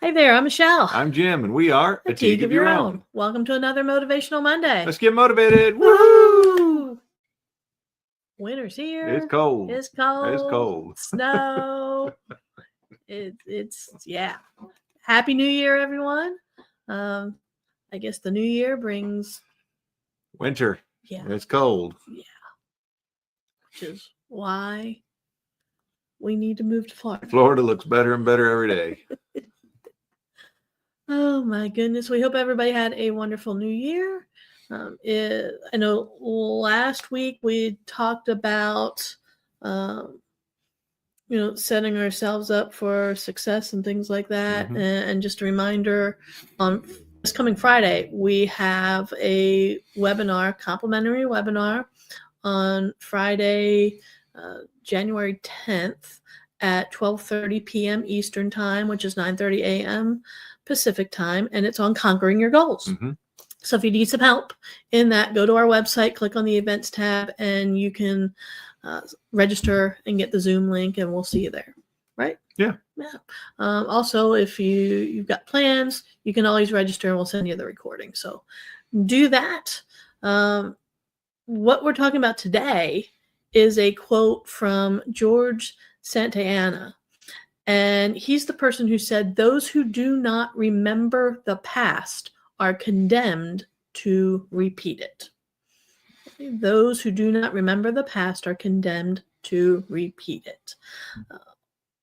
Hi there, I'm Michelle. I'm Jim, and we are A Teague of Your Own. Welcome to another Motivational Monday. Let's get motivated. Woohoo! Winter's here. It's cold. It's cold. It's cold. Snow. It's Happy New Year, everyone. I guess the new year brings winter. Yeah. It's cold. Yeah. Which is why we need to move to Florida. Florida looks better and better every day. Oh my goodness. We hope everybody had a wonderful new year. I know last week we talked about, setting ourselves up for success and things like that. Mm-hmm. And just a reminder, this coming Friday, we have a webinar, complimentary webinar on Friday, January 10th at 12:30 p.m. Eastern Time, which is 9:30 a.m. Pacific Time, and it's on conquering your goals. Mm-hmm. So if you need some help in that, go to our website, click on the events tab, and you can register and get the Zoom link, and we'll see you there. Right? Yeah. Also, if you've got plans, you can always register, and we'll send you the recording. So do that. What we're talking about today is a quote from George Santayana. And he's the person who said, "Those who do not remember the past are condemned to repeat it." Those who do not remember the past are condemned to repeat it.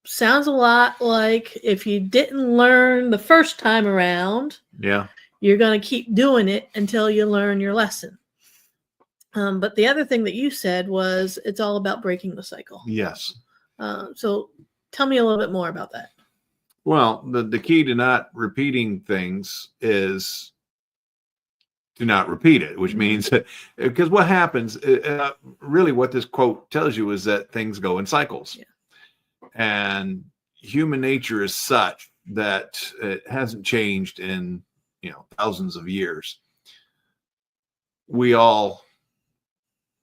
Sounds a lot like if you didn't learn the first time around, you're going to keep doing it until you learn your lesson. But the other thing that you said was it's all about breaking the cycle. Yes. So tell me a little bit more about that. Well, the key to not repeating things is to not repeat it, which means because what happens, really what this quote tells you is that things go in cycles. Yeah. And human nature is such that it hasn't changed in, thousands of years. We all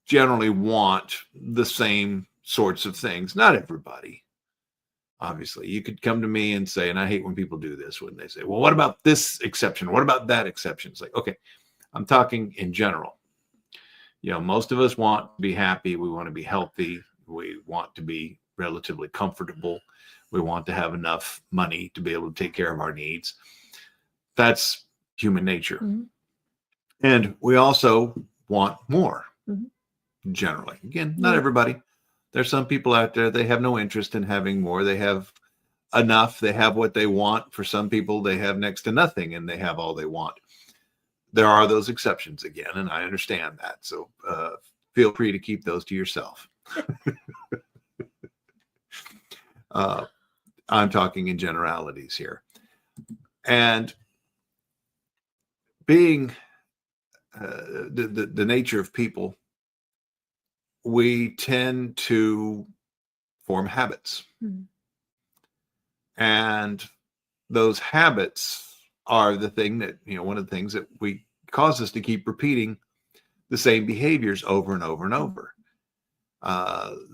generally want the same sorts of things. Not everybody. Obviously, you could come to me and say, and I hate when people do this, when they say, well, what about this exception? What about that exception? It's like, okay, I'm talking in general. Most of us want to be happy. We want to be healthy. We want to be relatively comfortable. We want to have enough money to be able to take care of our needs. That's human nature. Mm-hmm. And we also want more, generally. Again, not everybody. There's some people out there, they have no interest in having more. They have enough. They have what they want. For some people, they have next to nothing and they have all they want. There are those exceptions again, and I understand that. So feel free to keep those to yourself. I'm talking in generalities here. And being the nature of people, we tend to form habits. Mm-hmm. And those habits are the thing that, one of the things that we cause us to keep repeating the same behaviors over and over and over.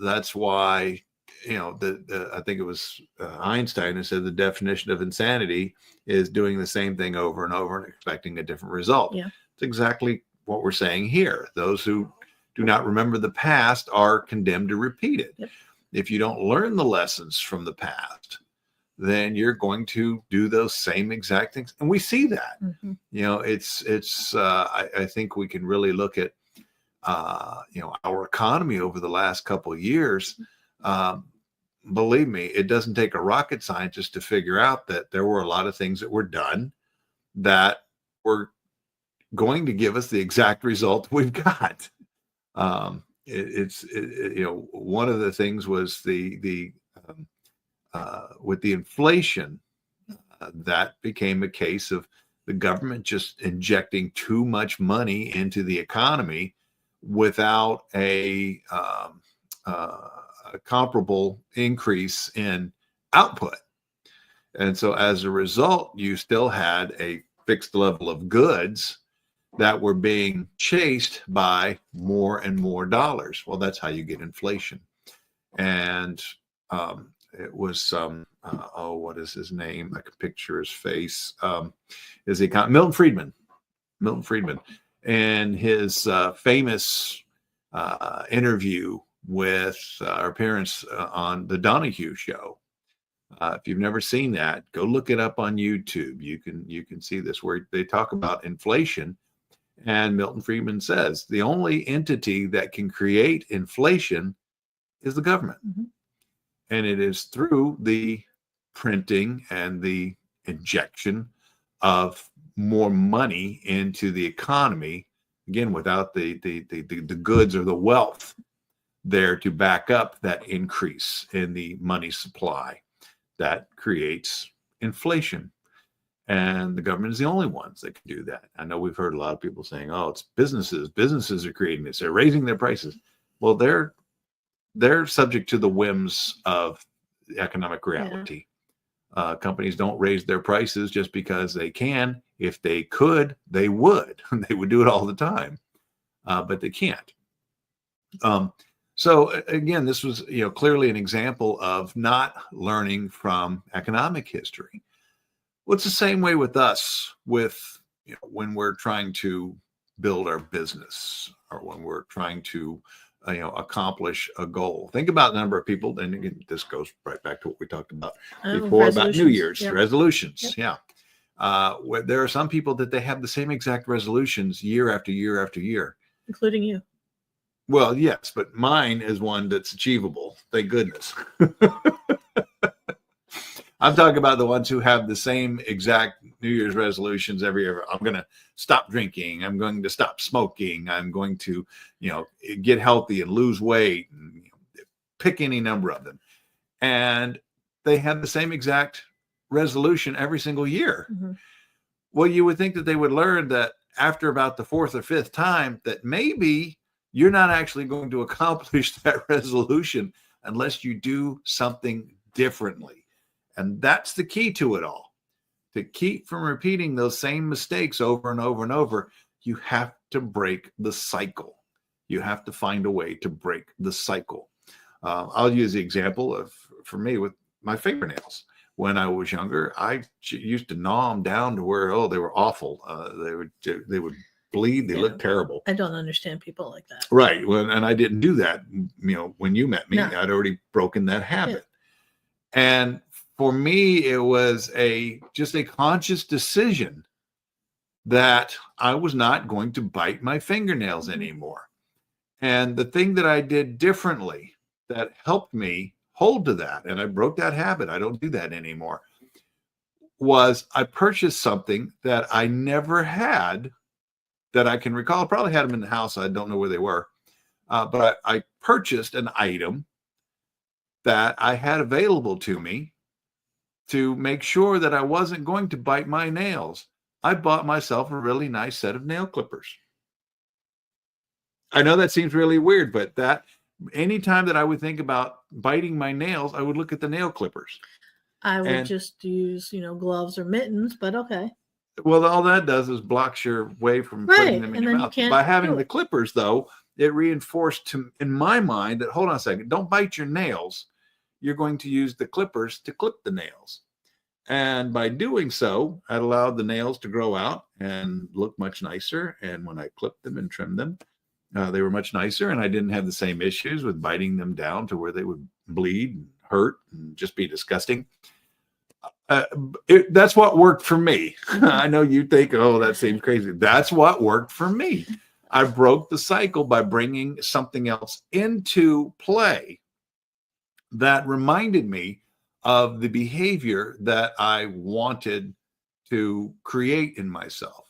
That's why, I think it was Einstein who said the definition of insanity is doing the same thing over and over and expecting a different result. Yeah. It's exactly what we're saying here. Those who do not remember the past are condemned to repeat it. Yep. If you don't learn the lessons from the past, then you're going to do those same exact things. And we see that. Mm-hmm. I think we can really look at, our economy over the last couple of years. Believe me, it doesn't take a rocket scientist to figure out that there were a lot of things that were done that were going to give us the exact result we've got. One of the things was with the inflation, that became a case of the government just injecting too much money into the economy without a comparable increase in output. And so as a result, you still had a fixed level of goods that were being chased by more and more dollars. Well, that's how you get inflation. And It was what is his name? I can picture his face. Is the account Milton Friedman? Milton Friedman, and his famous interview with our parents on the Donahue Show. If you've never seen that, go look it up on YouTube. You can see this where they talk about inflation, and Milton Friedman says the only entity that can create inflation is the government, and it is through the printing and the injection of more money into the economy. Again, without the goods or the wealth there to back up that increase in the money supply, that creates inflation. And the government is the only ones that can do that. I know we've heard a lot of people saying, "Oh, it's businesses. Businesses are creating this. They're raising their prices." Well, they're subject to the whims of economic reality. Companies don't raise their prices just because they can. If they could, they would. They would do it all the time, but they can't. So again, this was clearly an example of not learning from economic history. Well, it's the same way with us when we're trying to build our business or when we're trying to accomplish a goal. Think about the number of people, and again, this goes right back to what we talked about before about New Year's resolutions. Yep. Where there are some people that they have the same exact resolutions year after year after year, including you. Well, yes, but mine is one that's achievable. Thank goodness. I'm talking about the ones who have the same exact New Year's resolutions every year. I'm going to stop drinking. I'm going to stop smoking. I'm going to, get healthy and lose weight. And, pick any number of them. And they have the same exact resolution every single year. Well, you would think that they would learn that after about the fourth or fifth time that maybe you're not actually going to accomplish that resolution unless you do something differently. And that's the key to it all. To keep from repeating those same mistakes over and over and over, you have to break the cycle. You have to find a way to break the cycle. I'll use the example for me with my fingernails. When I was younger, I used to gnaw them down to where, they were awful. They would bleed. They looked terrible. I don't understand people like that. Right. Well, and I didn't do that. When you met me, No. I'd already broken that habit. And for me, it was just a conscious decision that I was not going to bite my fingernails anymore. And the thing that I did differently that helped me hold to that, and I broke that habit, I don't do that anymore, was I purchased something that I never had that I can recall. I probably had them in the house. I don't know where they were. But I purchased an item that I had available to me to make sure that I wasn't going to bite my nails. I bought myself a really nice set of nail clippers. I know that seems really weird, but anytime that I would think about biting my nails, I would look at the nail clippers. I would just use, gloves or mittens, but okay. Well, all that does is blocks your way from putting them in your mouth. By having the clippers, though, it reinforced in my mind that, hold on a second, don't bite your nails. You're going to use the clippers to clip the nails. And by doing so, it allowed the nails to grow out and look much nicer. And when I clipped them and trimmed them, they were much nicer. And I didn't have the same issues with biting them down to where they would bleed and hurt and just be disgusting. That's what worked for me. I know you think, that seems crazy. That's what worked for me. I broke the cycle by bringing something else into play that reminded me of the behavior that I wanted to create in myself.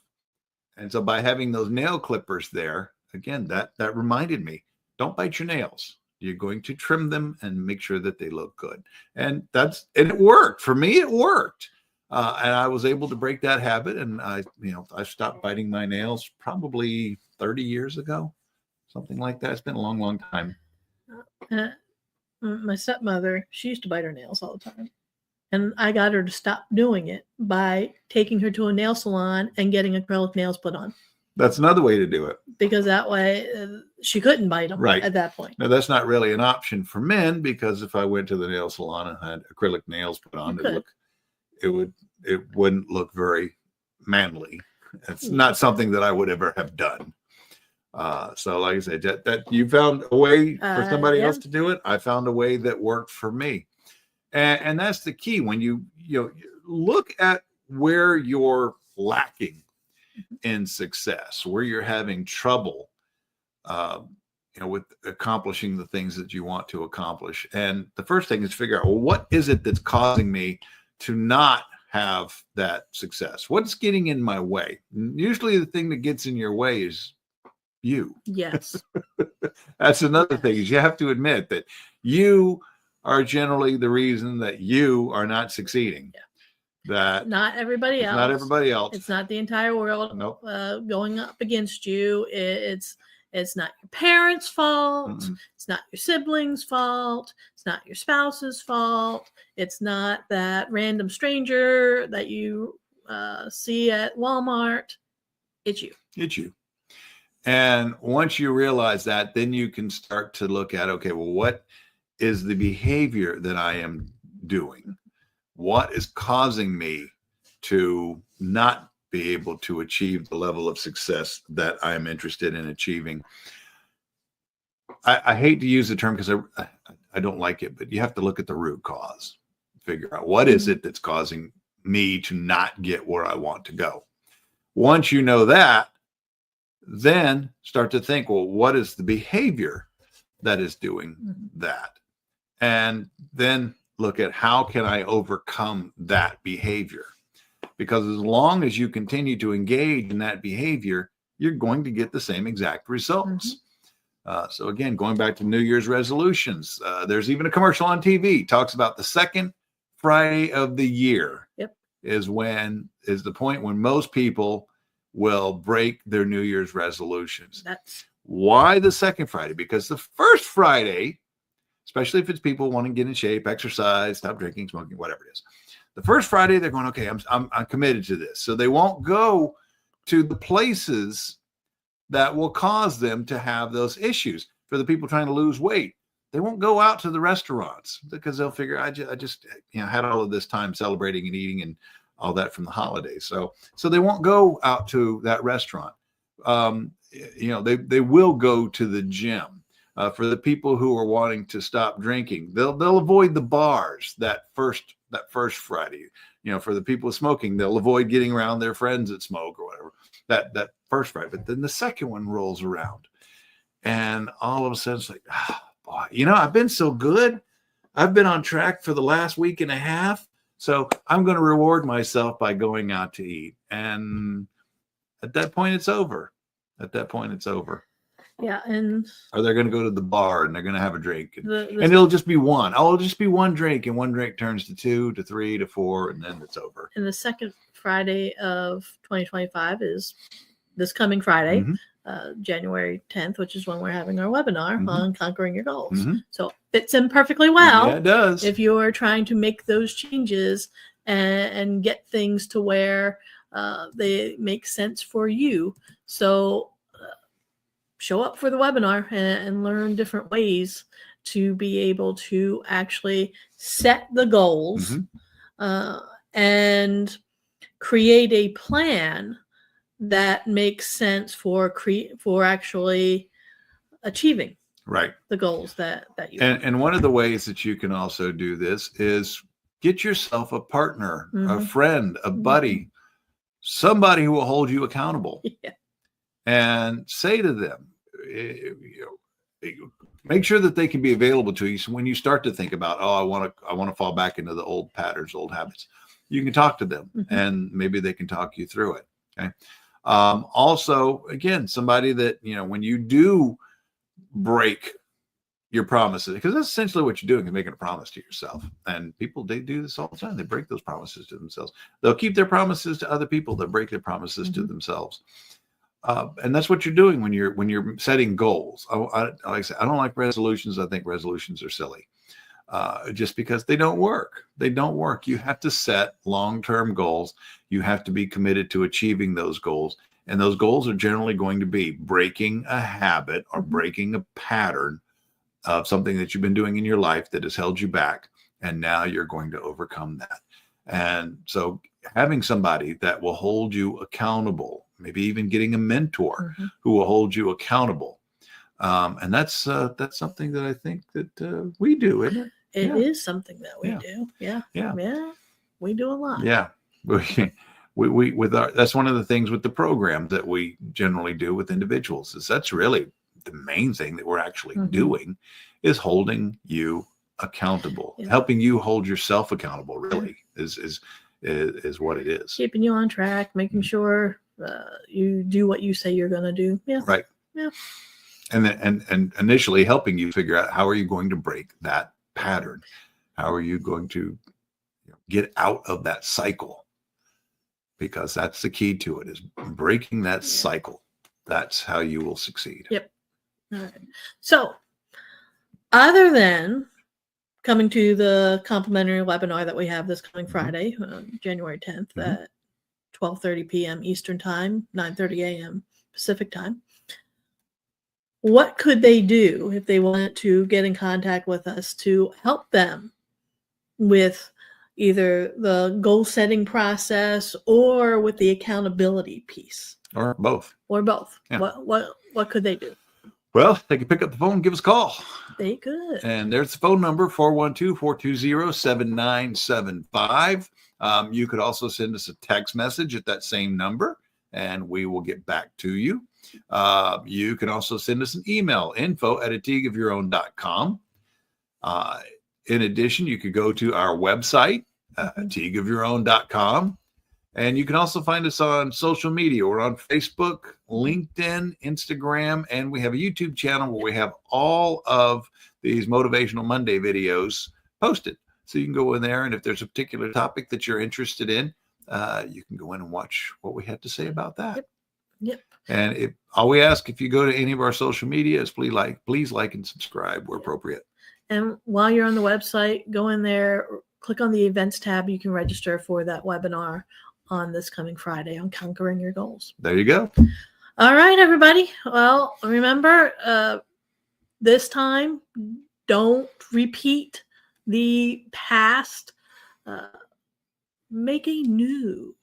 And so by having those nail clippers there, again, that reminded me, don't bite your nails. You're going to trim them and make sure that they look good. And it worked. For me, it worked. And I was able to break that habit. And I stopped biting my nails probably 30 years ago, something like that. It's been a long, long time. My stepmother, she used to bite her nails all the time. And I got her to stop doing it by taking her to a nail salon and getting acrylic nails put on. That's another way to do it. Because that way she couldn't bite them Right. at that point. Now, that's not really an option for men, because if I went to the nail salon and had acrylic nails put on, it wouldn't look very manly. It's not something that I would ever have done. So like I said, that you found a way for somebody else to do it. I found a way that worked for me. And that's the key. When you look at where you're lacking in success, where you're having trouble, with accomplishing the things that you want to accomplish. And the first thing is figure out, well, what is it that's causing me to not have that success? What's getting in my way? Usually the thing that gets in your way is you. Yes. That's another thing, is you have to admit that you are generally the reason that you are not succeeding. Yeah. That not everybody else. Not everybody else. It's not the entire world Nope. Going up against you. It's not your parents' fault. Mm-mm. It's not your siblings' fault. It's not your spouse's fault. It's not that random stranger that you see at Walmart. It's you. It's you. And once you realize that, then you can start to look at, okay, well, what is the behavior that I am doing? What is causing me to not be able to achieve the level of success that I'm interested in achieving? I hate to use the term because I don't like it, but you have to look at the root cause, figure out what is it that's causing me to not get where I want to go. Once you know that, then start to think, well, what is the behavior that is doing that? And then look at, how can I overcome that behavior? Because as long as you continue to engage in that behavior, you're going to get the same exact results. So again, going back to New Year's resolutions, there's even a commercial on TV talks about the second Friday of the year is the point when most people will break their New Year's resolutions. Why the second Friday? Because the first Friday, especially if it's people wanting to get in shape, exercise, stop drinking, smoking, whatever it is. The first Friday, they're going, okay, I'm committed to this. So they won't go to the places that will cause them to have those issues. For the people trying to lose weight, they won't go out to the restaurants because they'll figure, I just had all of this time celebrating and eating and all that from the holidays. So they won't go out to that restaurant. They will go to the gym. For the people who are wanting to stop drinking, they'll avoid the bars that first Friday. For the people smoking, they'll avoid getting around their friends that smoke or whatever. That first Friday, but then the second one rolls around, and all of a sudden it's like, boy, I've been so good. I've been on track for the last week and a half, so I'm going to reward myself by going out to eat. And at that point, it's over. Yeah, and or they're going to go to the bar and they're going to have a drink, and it'll just be one. Oh, it'll just be one drink, and one drink turns to 2 to 3 to 4, and then it's over. And the second Friday of 2025 is this coming Friday, January 10th, which is when we're having our webinar on conquering your goals. So it fits in perfectly well. Yeah, it does. If you're trying to make those changes and get things to where they make sense for you. So show up for the webinar and learn different ways to be able to actually set the goals and create a plan that makes sense for actually achieving the goals that you want. And one of the ways that you can also do this is get yourself a partner, a friend, a buddy, somebody who will hold you accountable. And say to them, make sure that they can be available to you. So when you start to think about, I want to fall back into the old patterns, old habits, you can talk to them and maybe they can talk you through it. Okay. Also, again, somebody that, when you do break your promises, because that's essentially what you're doing, is making a promise to yourself. And people, they do this all the time. They break those promises to themselves. They'll keep their promises to other people. They'll break their promises to themselves. And that's what you're doing when you're setting goals. Like I said, I don't like resolutions. I think resolutions are silly, just because they don't work. They don't work. You have to set long-term goals. You have to be committed to achieving those goals. And those goals are generally going to be breaking a habit or Mhm. breaking a pattern of something that you've been doing in your life that has held you back. And now you're going to overcome that. And so having somebody that will hold you accountable, maybe even getting a mentor Mhm. who will hold you accountable. And that's something that I think that we do, isn't it? It Yeah. is something that we Yeah. do. Yeah. Yeah. Yeah. We do a lot. Yeah. We with our, that's one of the things with the program that we generally do with individuals is that's really the main thing that we're actually Mhm. doing is holding you accountable, Yeah. helping you hold yourself accountable. Really is what it is. Keeping you on track, making sure you do what you say you're going to do. Yeah. Right. Yeah. And then and initially helping you figure out how are you going to break that pattern? How are you going to get out of that cycle? Because that's the key to it is breaking that cycle. That's how you will succeed. Yep. All right. So, other than coming to the complimentary webinar that we have this coming Friday, January 10th Mhm. at 12:30 p.m. Eastern Time, 9:30 a.m. Pacific Time, what could they do if they wanted to get in contact with us to help them with either the goal setting process or with the accountability piece Or both. or both? Yeah. What could they do? Well, they can pick up the phone and give us a call. They could. And there's the phone number, 412-420-7975. You could also send us a text message at that same number, and we will get back to you. You can also send us an email, info@ateagueofyourown.com. In addition, you could go to our website, ateagueofyourown.com. And you can also find us on social media. We're on Facebook, LinkedIn, Instagram, and we have a YouTube channel where we have all of these Motivational Monday videos posted. So you can go in there, and if there's a particular topic that you're interested in, you can go in and watch what we have to say about that. Yep. And all we ask if you go to any of our social media is please like and subscribe where appropriate. And while you're on the website, go in there, click on the events tab. You can register for that webinar on this coming Friday on Conquering Your Goals. There you go. All right, everybody. Well, remember, this time, don't repeat the past. Make a new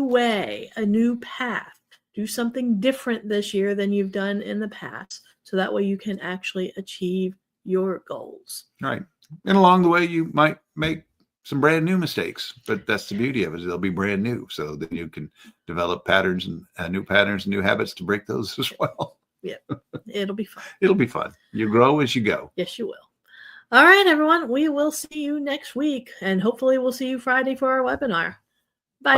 way, a new path. Do something different this year than you've done in the past, so that way you can actually achieve your goals. Right. And along the way, you might make some brand new mistakes, but that's the beauty of it. They'll be brand new. So then you can develop patterns and new habits to break those as well. Yep. It'll be fun. It'll be fun. You grow as you go. Yes, you will. All right, everyone. We will see you next week, and hopefully we'll see you Friday for our webinar. Bye.